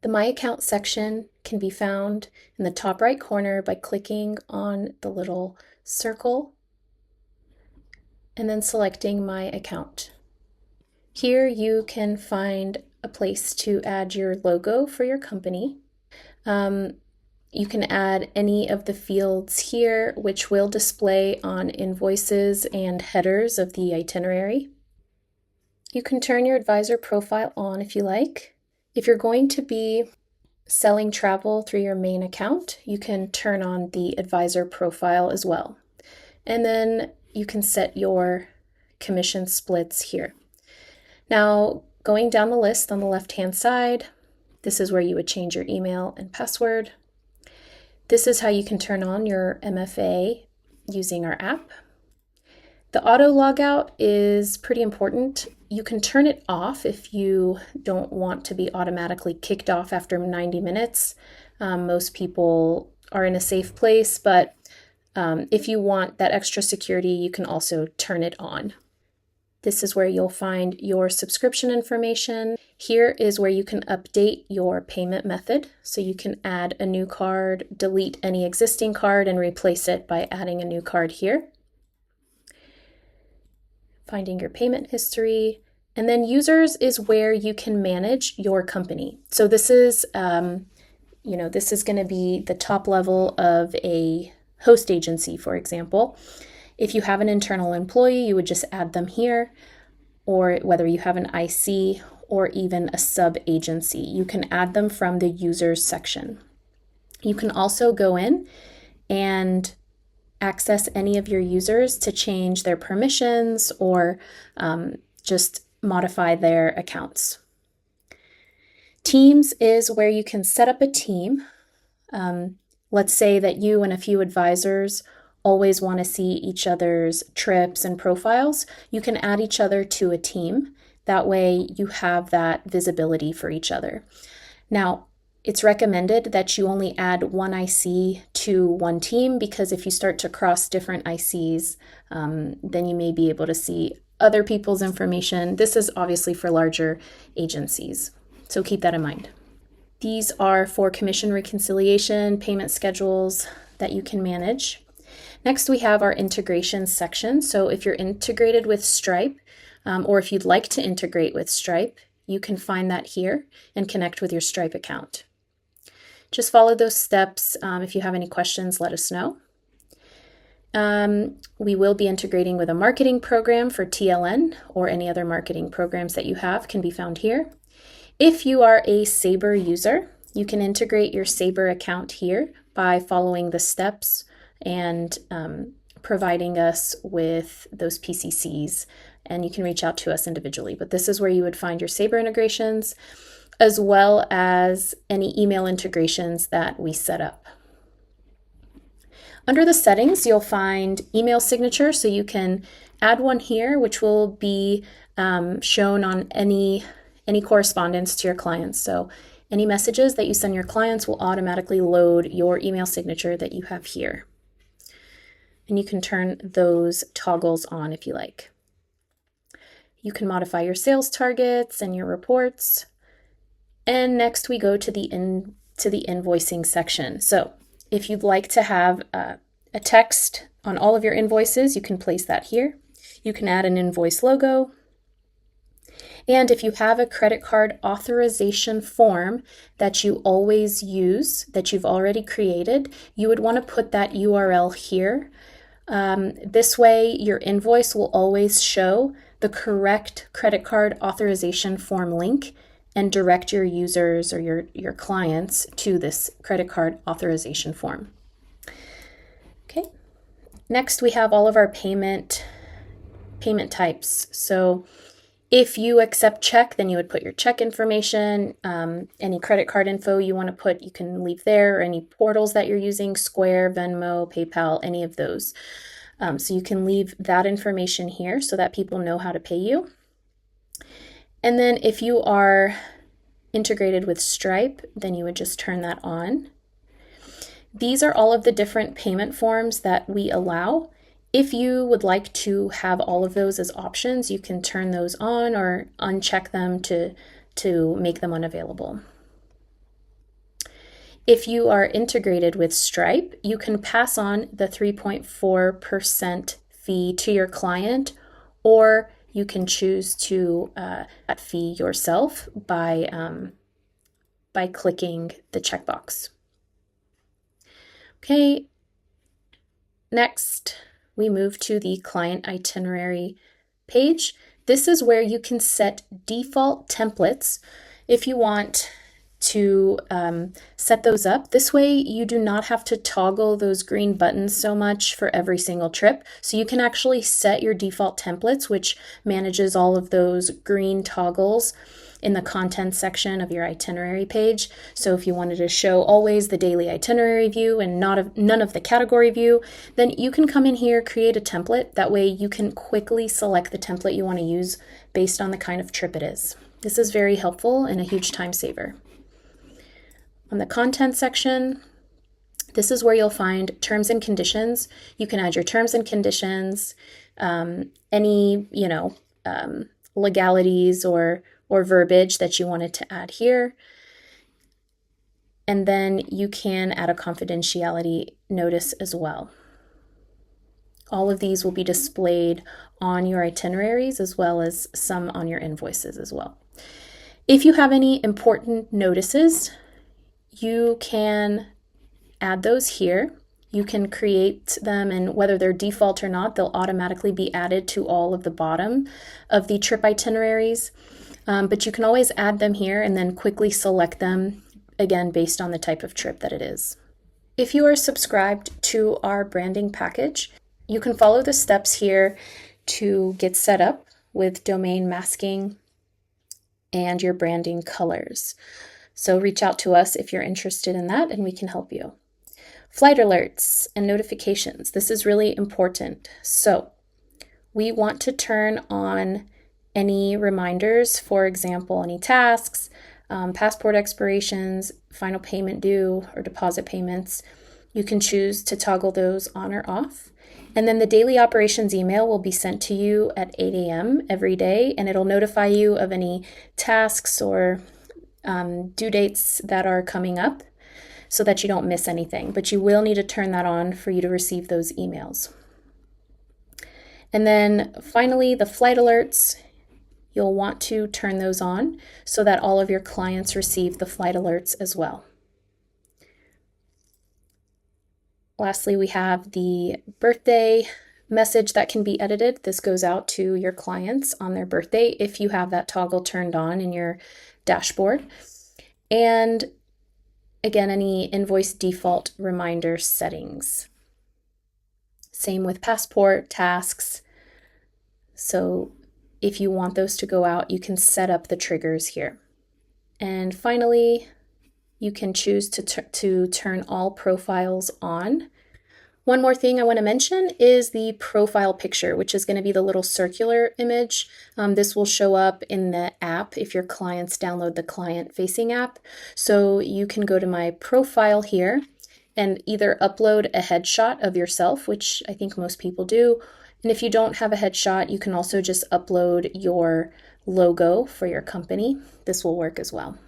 The My Account section can be found in the top right corner by clicking on the little circle and then selecting My Account. Here you can find a place to add your logo for your company. You can add any of the fields here, which will display on invoices and headers of the itinerary. You can turn your advisor profile on if you like. If you're going to be selling travel through your main account, you can turn on the advisor profile as well. And then you can set your commission splits here. Now, going down the list on the left-hand side, this is where you would change your email and password. This is how you can turn on your MFA using our app. The auto logout is pretty important. You can turn it off if you don't want to be automatically kicked off after 90 minutes. Most people are in a safe place, but if you want that extra security, you can also turn it on. This is where you'll find your subscription information. Here is where you can update your payment method. So you can add a new card, delete any existing card, and replace it by adding a new card here. Finding your payment history. And then users is where you can manage your company. So this is, this is going to be the top level of a host agency, for example. If you have an internal employee, you would just add them here, or whether you have an IC or even a sub-agency, you can add them from the users section. You can also go in and access any of your users to change their permissions or just modify their accounts. Teams is where you can set up a team. Let's say that you and a few advisors always want to see each other's trips and profiles. You can add each other to a team. That way you have that visibility for each other. Now, it's recommended that you only add one IC to one team, because if you start to cross different ICs, then you may be able to see other people's information. This is obviously for larger agencies, so keep that in mind. These are for commission reconciliation, payment schedules that you can manage. Next, we have our integration section. So if you're integrated with Stripe, or if you'd like to integrate with Stripe, you can find that here and connect with your Stripe account. Just follow those steps. If you have any questions, let us know. We will be integrating with a marketing program for TLN, or any other marketing programs that you have can be found here. If you are a Sabre user, you can integrate your Sabre account here by following the steps and providing us with those PCCs, and you can reach out to us individually. But this is where you would find your Sabre integrations, as well as any email integrations that we set up. Under the settings, you'll find email signature, so you can add one here, which will be shown on any correspondence to your clients. So any messages that you send your clients will automatically load your email signature that you have here. And you can turn those toggles on if you like. You can modify your sales targets and your reports. And next we go to the invoicing section. So if you'd like to have a text on all of your invoices, you can place that here. You can add an invoice logo. And if you have a credit card authorization form that you always use, that you've already created, you would want to put that URL here. This way, your invoice will always show the correct credit card authorization form link and direct your users or your clients to this credit card authorization form. Okay. Next, we have all of our payment types. So if you accept check, then you would put your check information, any credit card info you want to put, you can leave there, or any portals that you're using, Square, Venmo, PayPal, any of those. So you can leave that information here so that people know how to pay you. And then if you are integrated with Stripe, then you would just turn that on. These are all of the different payment forms that we allow. If you would like to have all of those as options, you can turn those on or uncheck them to make them unavailable. If you are integrated with Stripe, you can pass on the 3.4% fee to your client, or you can choose to that fee yourself by clicking the checkbox. Okay, next we move to the client itinerary page. This is where you can set default templates if you want to set those up. This way you do not have to toggle those green buttons so much for every single trip. So you can actually set your default templates, which manages all of those green toggles in the content section of your itinerary page. So if you wanted to show always the daily itinerary view and none of the category view, then you can come in here, create a template. That way you can quickly select the template you want to use based on the kind of trip it is. This is very helpful and a huge time saver. On the content section, this is where you'll find terms and conditions. You can add your terms and conditions, any legalities or verbiage that you wanted to add here. And then you can add a confidentiality notice as well. All of these will be displayed on your itineraries as well as some on your invoices as well. If you have any important notices, you can add those here. You can create them, and whether they're default or not, they'll automatically be added to all of the bottom of the trip itineraries. But you can always add them here and then quickly select them, again, based on the type of trip that it is. If you are subscribed to our branding package, you can follow the steps here to get set up with domain masking and your branding colors. So reach out to us if you're interested in that and we can help you. Flight alerts and notifications. This is really important. So we want to turn on any reminders, for example, any tasks, passport expirations, final payment due, or deposit payments. You can choose to toggle those on or off. And then the daily operations email will be sent to you at 8 a.m. every day, and it'll notify you of any tasks or due dates that are coming up so that you don't miss anything. But you will need to turn that on for you to receive those emails. And then finally, the flight alerts. You'll want to turn those on so that all of your clients receive the flight alerts as well. Lastly, we have the birthday message that can be edited. This goes out to your clients on their birthday if you have that toggle turned on in your dashboard. And again, any invoice default reminder settings. Same with passport, tasks. So if you want those to go out, you can set up the triggers here. And finally, you can choose to turn all profiles on. One more thing I want to mention is the profile picture, which is going to be the little circular image. This will show up in the app if your clients download the client-facing app. So you can go to my profile here and either upload a headshot of yourself, which I think most people do. And if you don't have a headshot, you can also just upload your logo for your company. This will work as well.